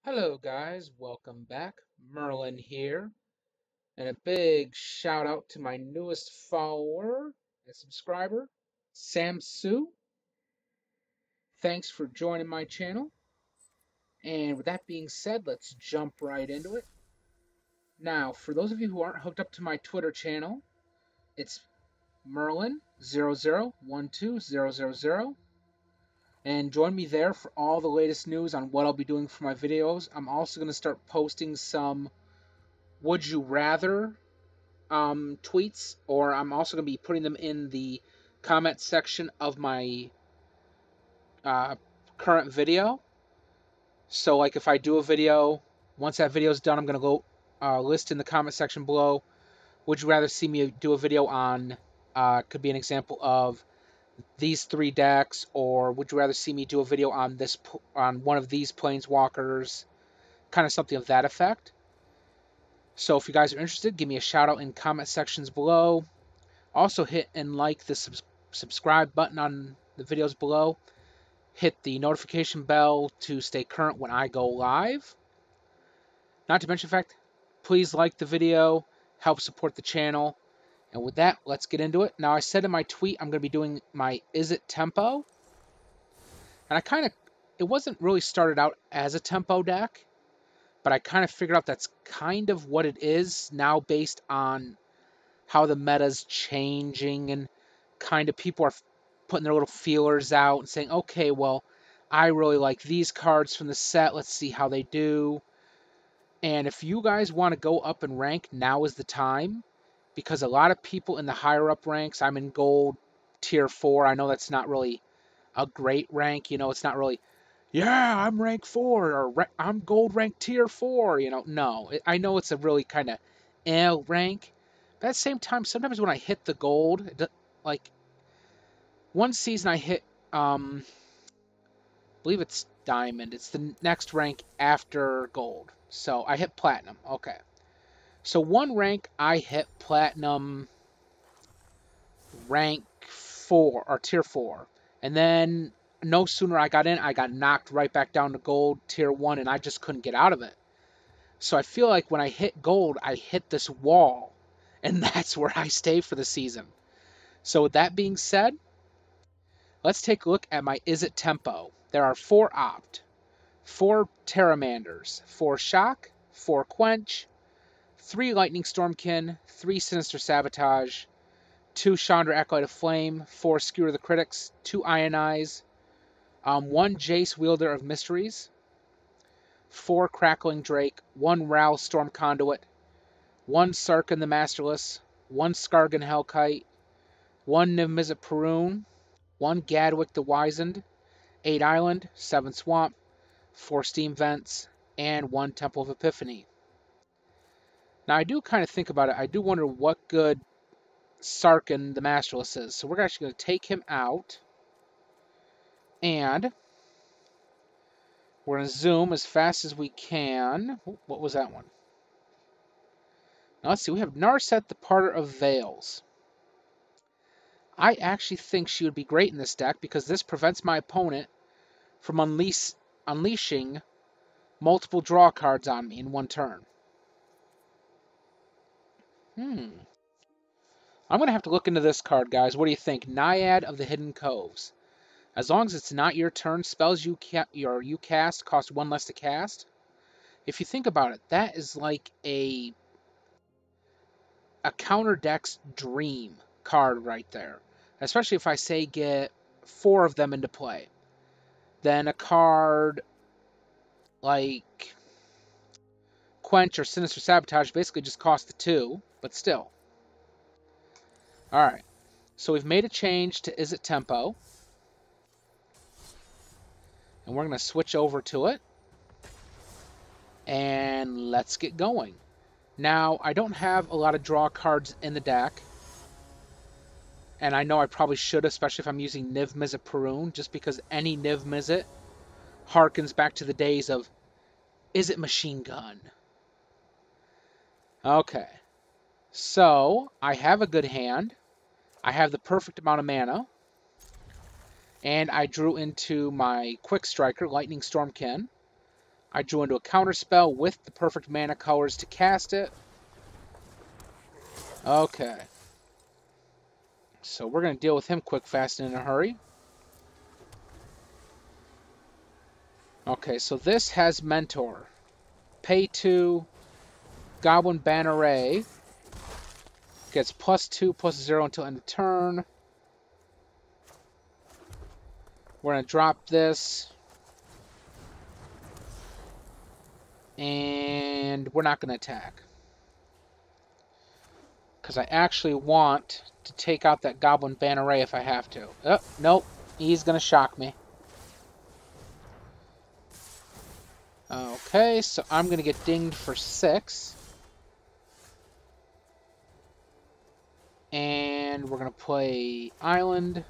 Hello guys, welcome back. Merlin here, and a big shout out to my newest follower and subscriber, Samsu. Thanks for joining my channel. And with that being said, let's jump right into it. Now, for those of you who aren't hooked up to my Twitter channel, it's Merlin00120000. And join me there for all the latest news on what I'll be doing for my videos. I'm also going to start posting some Would You Rather tweets, or I'm also going to be putting them in the comment section of my uh, current video. So, like, if I do a video, once that video is done, I'm going to go list in the comment section below. Would you rather see me do a video on? Could be an example of these three decks, or would you rather see me do a video on one of these planeswalkers? Kind of something of that effect. So, if you guys are interested, give me a shout out in comment sections below. Also, hit and like the subscribe button on the videos below. Hit the notification bell to stay current when I go live. Not to mention the fact, please like the video, help support the channel. And with that, let's get into it. Now, I said in my tweet I'm going to be doing my Izzet Tempo. And it wasn't really started out as a tempo deck, but I kind of figured out that's kind of what it is now based on how the meta's changing and kind of people are putting their little feelers out and saying, okay, well, I really like these cards from the set. Let's see how they do. And if you guys want to go up in rank, now is the time. Because a lot of people in the higher up ranks, I'm in gold tier 4. I know that's not really a great rank. It's not really, yeah, I'm rank 4 or I'm gold rank tier 4. No. I know it's a really kind of rank. But at the same time, sometimes when I hit the gold, like one season I hit, I believe it's diamond. It's the next rank after gold. So I hit platinum. Okay. So one rank I hit platinum rank 4 or tier 4. And then no sooner I got in, I got knocked right back down to gold tier 1 and I just couldn't get out of it. So I feel like when I hit gold, I hit this wall. And that's where I stay for the season. So with that being said, let's take a look at my Izzet Tempo. There are 4 opt, 4 Terramanders, 4 Shock, 4 Quench, 3 Lightning Stormkin, 3 Sinister Sabotage, 2 Chandra Acolyte of Flame, 4 Skewer the Critics, 2 Ionize, 1 Jace Wielder of Mysteries, 4 Crackling Drake, 1 Ral Storm Conduit, 1 Sarkhan the Masterless, 1 Skargan Hellkite, 1 Niv-Mizzet Parun, 1 Gadwick the Wizened, 8 Island, 7 Swamp, 4 Steam Vents, and 1 Temple of Epiphany. Now, I do kind of think about it. I do wonder what good Sarkhan the Masterless is. So we're actually going to take him out. And we're going to zoom as fast as we can. What was that one? Now, let's see. We have Narset, the Parter of Veils. I actually think she would be great in this deck because this prevents my opponent from unleashing multiple draw cards on me in one turn. I'm going to have to look into this card, guys. What do you think? Naiad of the Hidden Coves. As long as it's not your turn, spells you cast cost 1 less to cast. If you think about it, that is like a counter deck's dream card right there. Especially if I say get 4 of them into play. Then a card like Quench or Sinister Sabotage basically just cost the 2, but still. Alright, so we've made a change to Izzet Tempo. And we're going to switch over to it. And let's get going. Now, I don't have a lot of draw cards in the deck. And I know I probably should, especially if I'm using Niv-Mizzet Parun, just because any Niv-Mizzet harkens back to the days of, Izzet Machine Gun? Okay. So, I have a good hand. I have the perfect amount of mana. And I drew into my Quick Striker, Lightning Stormkin. I drew into a counter spell with the perfect mana colors to cast it. Okay. So we're going to deal with him quick, fast, and in a hurry. Okay, so this has Mentor. Pay 2, Goblin Banneret. Gets +2/+0 until end of turn. We're going to drop this. And we're not going to attack. Because I actually want to take out that Goblin Banneret if I have to. Oh, nope. He's going to shock me. Okay, so I'm going to get dinged for 6. And we're going to play Island.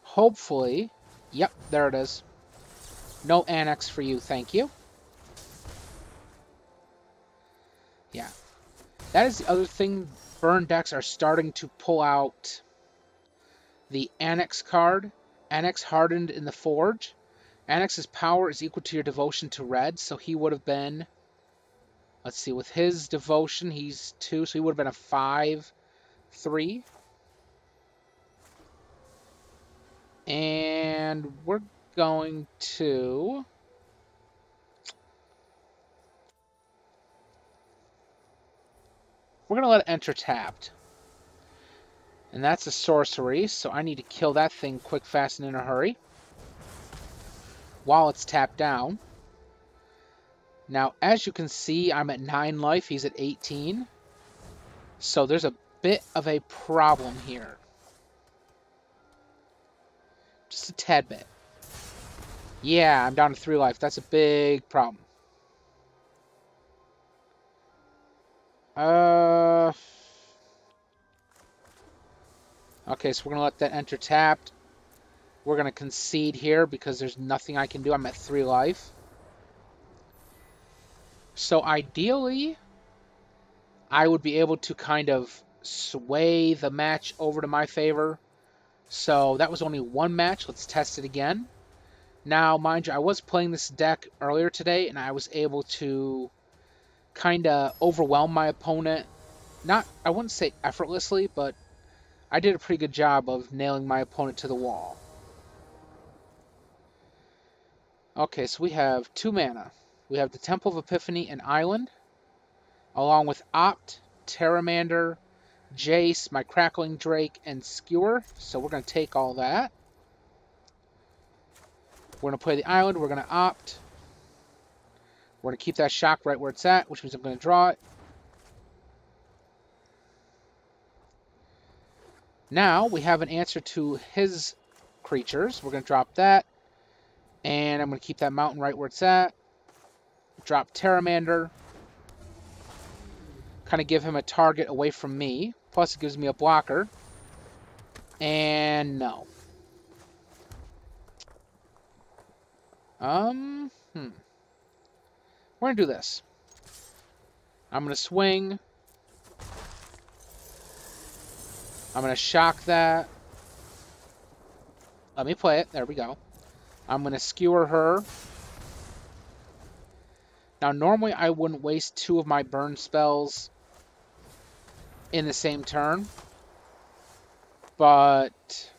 Hopefully. Yep, there it is. No Annex for you, thank you. Yeah. That is the other thing. Burn decks are starting to pull out the Annex card. Annex Hardened in the Forge. Annex's power is equal to your devotion to red, so he would have been... Let's see, with his devotion, he's 2, so he would have been a 5/3. And we're going to... We're going to let it enter tapped. And that's a sorcery, so I need to kill that thing quick, fast, and in a hurry. While it's tapped down. Now, as you can see, I'm at 9 life. He's at 18. So there's a bit of a problem here. Just a tad bit. Yeah, I'm down to 3 life. That's a big problem. Okay, so we're going to let that enter tapped. We're going to concede here because there's nothing I can do. I'm at 3 life. So ideally, I would be able to kind of sway the match over to my favor. So that was only 1 match. Let's test it again. Now, mind you, I was playing this deck earlier today, and I was able to kind of overwhelm my opponent. Not, I wouldn't say effortlessly, but I did a pretty good job of nailing my opponent to the wall. Okay, so we have 2 mana. We have the Temple of Epiphany and Island, along with Opt, Terramander, Jace, my Crackling Drake, and Skewer. So we're going to take all that. We're going to play the Island. We're going to Opt. We're going to keep that shock right where it's at, which means I'm going to draw it. Now we have an answer to his creatures. We're going to drop that. And I'm going to keep that mountain right where it's at. Drop Terramander. Kind of give him a target away from me. Plus it gives me a blocker. And no. We're going to do this. I'm going to swing. I'm going to shock that. Let me play it. There we go. I'm going to skewer her. Now, normally I wouldn't waste 2 of my burn spells in the same turn. But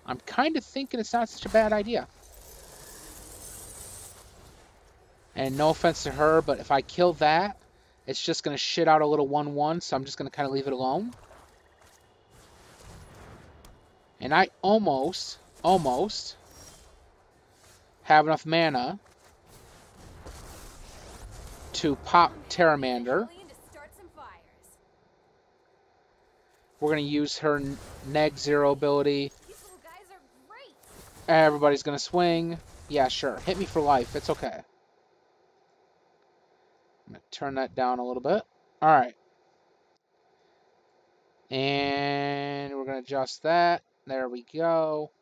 I'm kind of thinking it's not such a bad idea. And no offense to her, but if I kill that, it's just going to shit out a little 1/1, so I'm just going to kind of leave it alone. And I almost have enough mana to pop Terramander. We're going to use her neg 0 ability. Everybody's going to swing. Yeah, sure. Hit me for life. It's okay. I'm going to turn that down a little bit. Alright. And we're going to adjust that. There we go.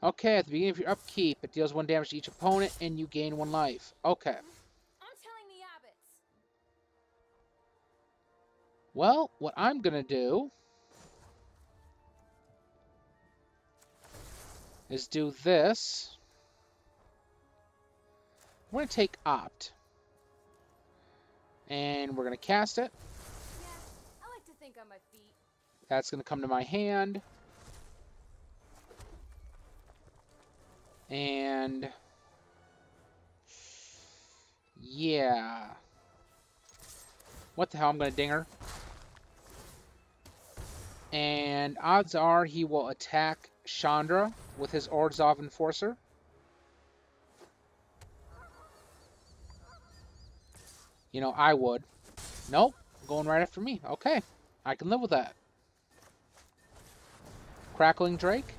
Okay, at the beginning of your upkeep, it deals 1 damage to each opponent, and you gain 1 life. Okay. I'm telling the abbots. Well, what I'm going to do is do this. We're going to take Opt. And we're going to cast it. Yeah, I like to think on my feet. That's going to come to my hand. And yeah. What the hell? I'm going to ding her. And odds are he will attack Chandra with his Orzhov Enforcer. You know, I would. Nope. Going right after me. Okay. I can live with that. Crackling Drake.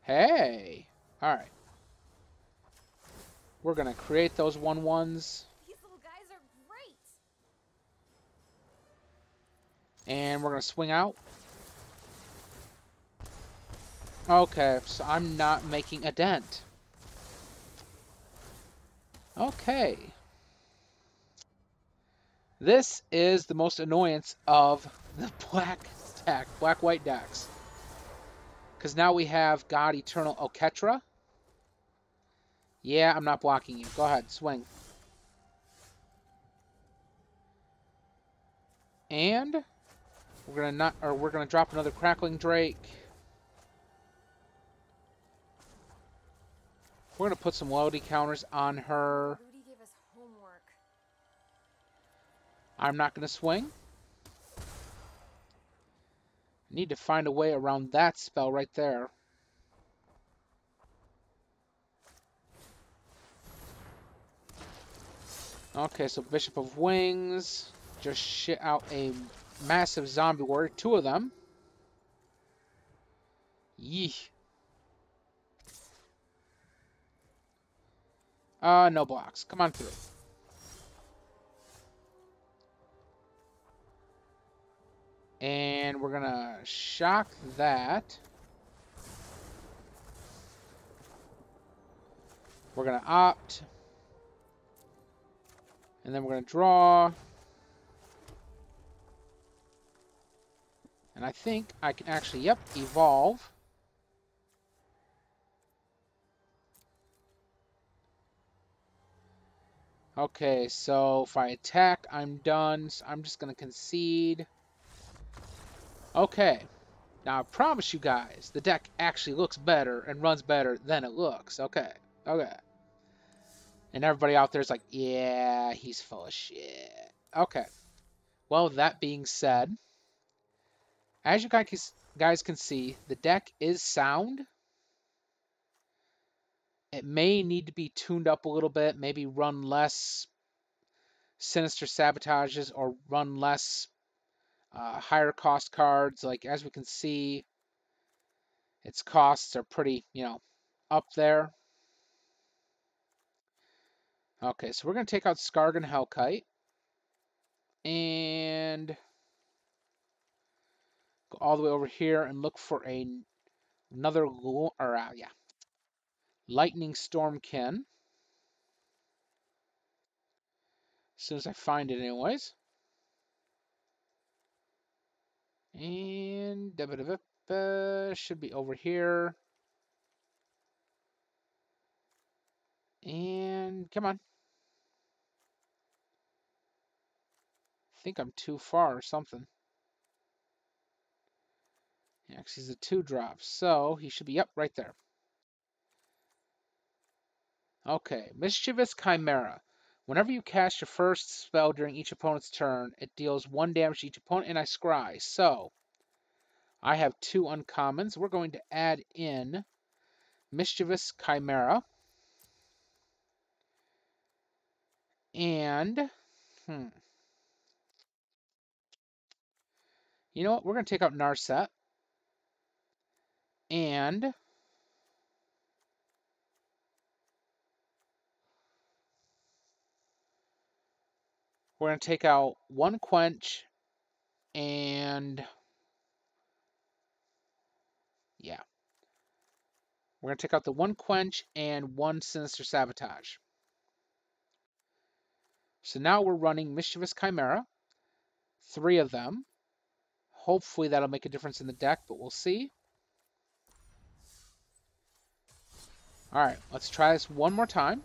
Hey. Alright. We're going to create those 1/1s. These little guys are great. And we're going to swing out. Okay, so I'm not making a dent. Okay. This is the most annoyance of the black-white decks. Because now we have God Eternal Oketra. Yeah, I'm not blocking you. Go ahead, swing. And we're gonna drop another Crackling Drake. We're gonna put some loyalty counters on her. Rudy gave us homework. I'm not gonna swing. Need to find a way around that spell right there. Okay, so Bishop of Wings. Just shit out a massive zombie warrior. 2 of them. Yeeh. No blocks. Come on through. And we're gonna shock that. We're gonna opt. And then we're gonna draw. And I think I can actually, yep, evolve. Okay, so if I attack, I'm done. So I'm just gonna concede. Okay. Now, I promise you guys, the deck actually looks better and runs better than it looks. Okay. Okay. And everybody out there is like, yeah, he's full of shit. Okay. Well, that being said, as you guys can see, the deck is sound. It may need to be tuned up a little bit, maybe run less Sinister Sabotages or run less higher cost cards. Like, as we can see, its costs are pretty, up there. Okay, so we're going to take out Skargan Hellkite. And go all the way over here and look for another Lightning Stormkin. As soon as I find it anyways. And should be over here. And come on. I think I'm too far or something. Yeah, 'cause he's a 2-drop, so he should be up right there. Okay, Mischievous Chimera. Whenever you cast your first spell during each opponent's turn, it deals 1 damage to each opponent, and I scry. So, I have 2 uncommons. We're going to add in Mischievous Chimera. And, you know what? We're going to take out Narset. And we're going to take out 1 Quench and, yeah. We're going to take out the 1 Quench and 1 Sinister Sabotage. So now we're running Mischievous Chimera. 3 of them. Hopefully that'll make a difference in the deck, but we'll see. Alright, let's try this one more time.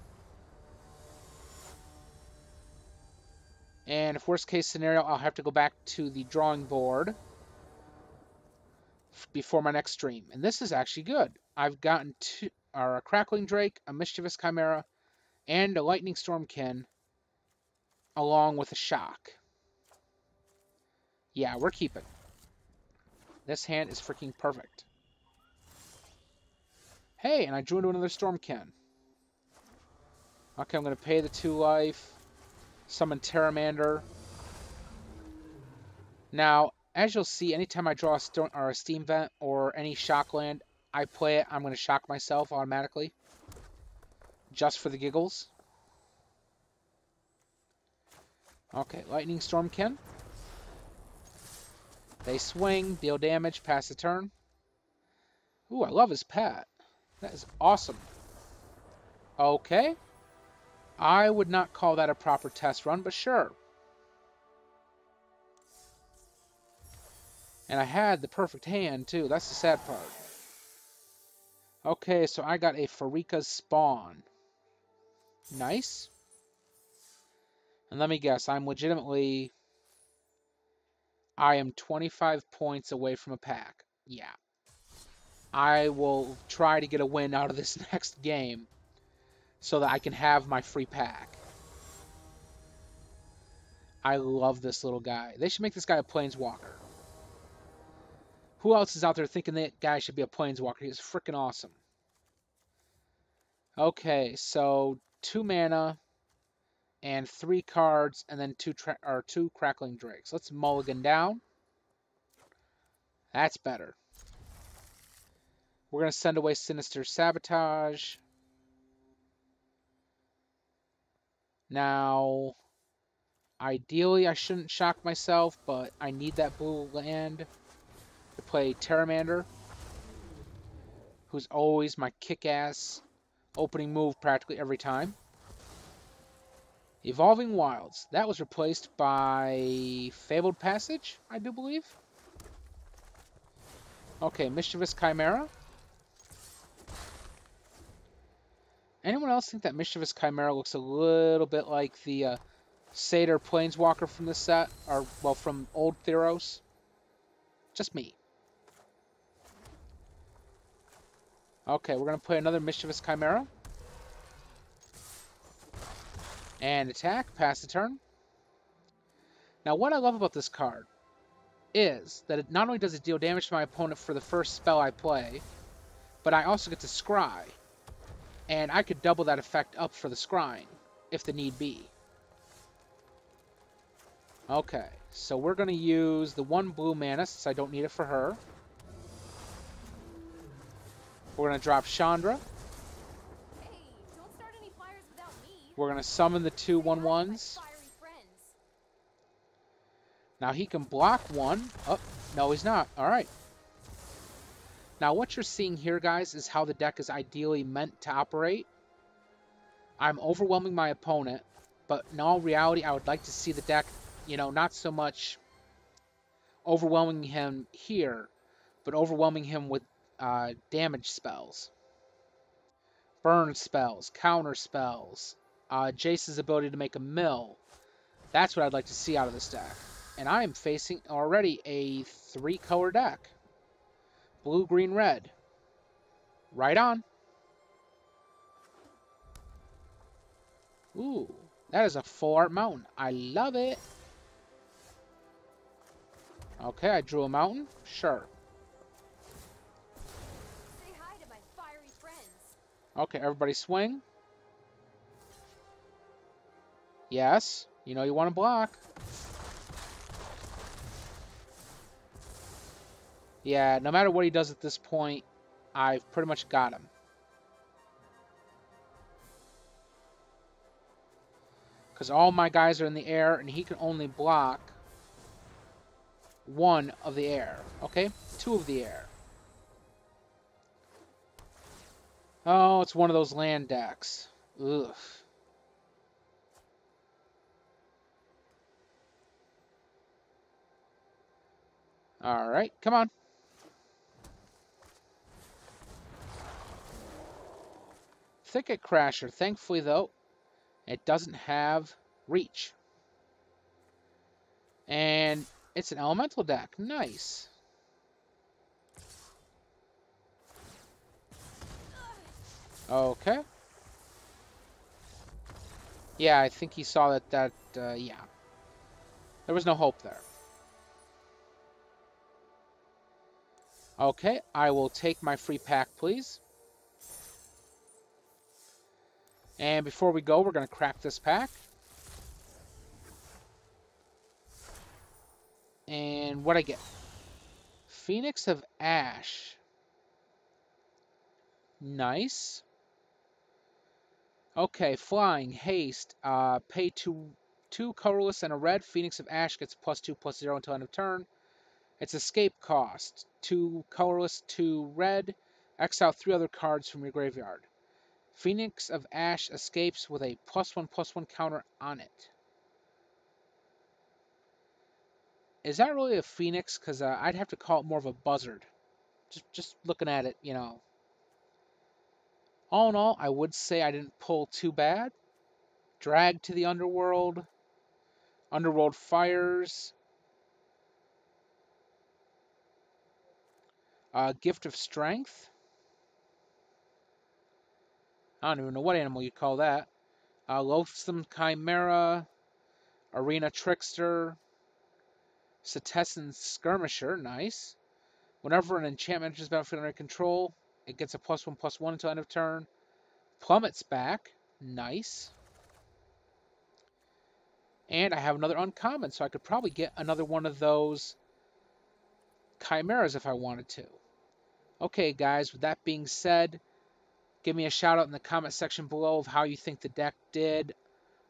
And if worst case scenario, I'll have to go back to the drawing board before my next stream. And this is actually good. I've gotten a Crackling Drake, a Mischievous Chimera, and a Lightning Stormkin, along with a Shock. Yeah, we're keeping. This hand is freaking perfect. Hey, and I drew into another Stormkin. Okay, I'm going to pay the 2 life. Summon Terramander. Now, as you'll see, anytime I draw a Steam Vent or any Shock land, I play it, I'm going to shock myself automatically. Just for the giggles. Okay, Lightning Stormkin. They swing, deal damage, pass the turn. Ooh, I love his pet. That is awesome. Okay. I would not call that a proper test run, but sure. And I had the perfect hand, too. That's the sad part. Okay, so I got a Pharika's Spawn. Nice. And let me guess, I am 25 points away from a pack. Yeah. I will try to get a win out of this next game so that I can have my free pack. I love this little guy. They should make this guy a Planeswalker. Who else is out there thinking that guy should be a Planeswalker? He's freaking awesome. Okay, so 2 mana and 3 cards, and then 2 Crackling Drakes. Let's mulligan down. That's better. We're going to send away Sinister Sabotage. Now, ideally I shouldn't shock myself, but I need that blue land to play Terramander, who's always my kick-ass opening move practically every time. Evolving Wilds. That was replaced by Fabled Passage, I do believe. Okay, Mischievous Chimera. Anyone else think that Mischievous Chimera looks a little bit like the Satyr Planeswalker from this set? Or, well, from Old Theros? Just me. Okay, we're going to play another Mischievous Chimera. And attack, pass the turn. Now, what I love about this card is that it not only does it deal damage to my opponent for the first spell I play, but I also get to scry. And I could double that effect up for the scrying, if the need be. Okay, so we're going to use the 1 blue mana, since I don't need it for her. We're going to drop Chandra. Hey, don't start any fires without me. We're going to summon the 2 Say hi to my 1/1s. fiery friends. Now he can block 1. Oh, no he's not. Alright. Now what you're seeing here, guys, is how the deck is ideally meant to operate. I'm overwhelming my opponent, but in all reality, I would like to see the deck, you know, not so much overwhelming him here, but overwhelming him with damage spells. Burn spells, counter spells, Jace's ability to make a mill. That's what I'd like to see out of this deck. And I am facing already a 3-color deck. Blue, green, red. Right on. Ooh, that is a full art mountain. I love it. Okay, I drew a mountain. Sure. Say hi to my fiery friends. Okay, everybody swing. Yes, you know you want to block. Yeah, no matter what he does at this point, I've pretty much got him. Because all my guys are in the air, and he can only block 1 of the air. Okay? 2 of the air. Oh, it's one of those land decks. Ugh. Alright, come on. Thicket Crasher. Thankfully, though, it doesn't have reach. And it's an elemental deck. Nice. Okay. Yeah, I think he saw that, yeah. There was no hope there. Okay, I will take my free pack, please. And before we go, we're going to crack this pack. And what I get? Phoenix of Ash. Nice. Okay, flying, haste, pay two colorless and a red. Phoenix of Ash gets +2/+0 until end of turn. Its escape cost, 2 colorless, 2 red. Exile 3 other cards from your graveyard. Phoenix of Ash escapes with a +1/+1 counter on it. Is that really a Phoenix? Because I'd have to call it more of a buzzard. Just looking at it, you know. All in all, I would say I didn't pull too bad. Drag to the Underworld. Underworld Fires. Gift of Strength. I don't even know what animal you'd call that. Loathsome Chimera. Arena Trickster. Setessan Skirmisher. Nice. Whenever an enchantment enters battlefield under control, it gets a +1/+1 until end of turn. Plummet's back. Nice. And I have another uncommon, so I could probably get another one of those chimeras if I wanted to. Okay, guys, with that being said, give me a shout out in the comment section below of how you think the deck did,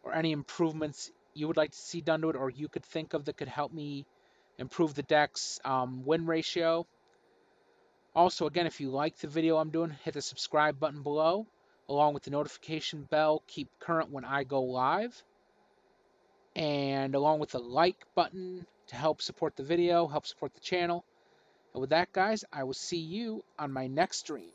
or any improvements you would like to see done to it, or you could think of that could help me improve the deck's win ratio. Also, again, if you like the video I'm doing, hit the subscribe button below, along with the notification bell. Keep current when I go live. And along with the like button to help support the video, help support the channel. And with that, guys, I will see you on my next stream.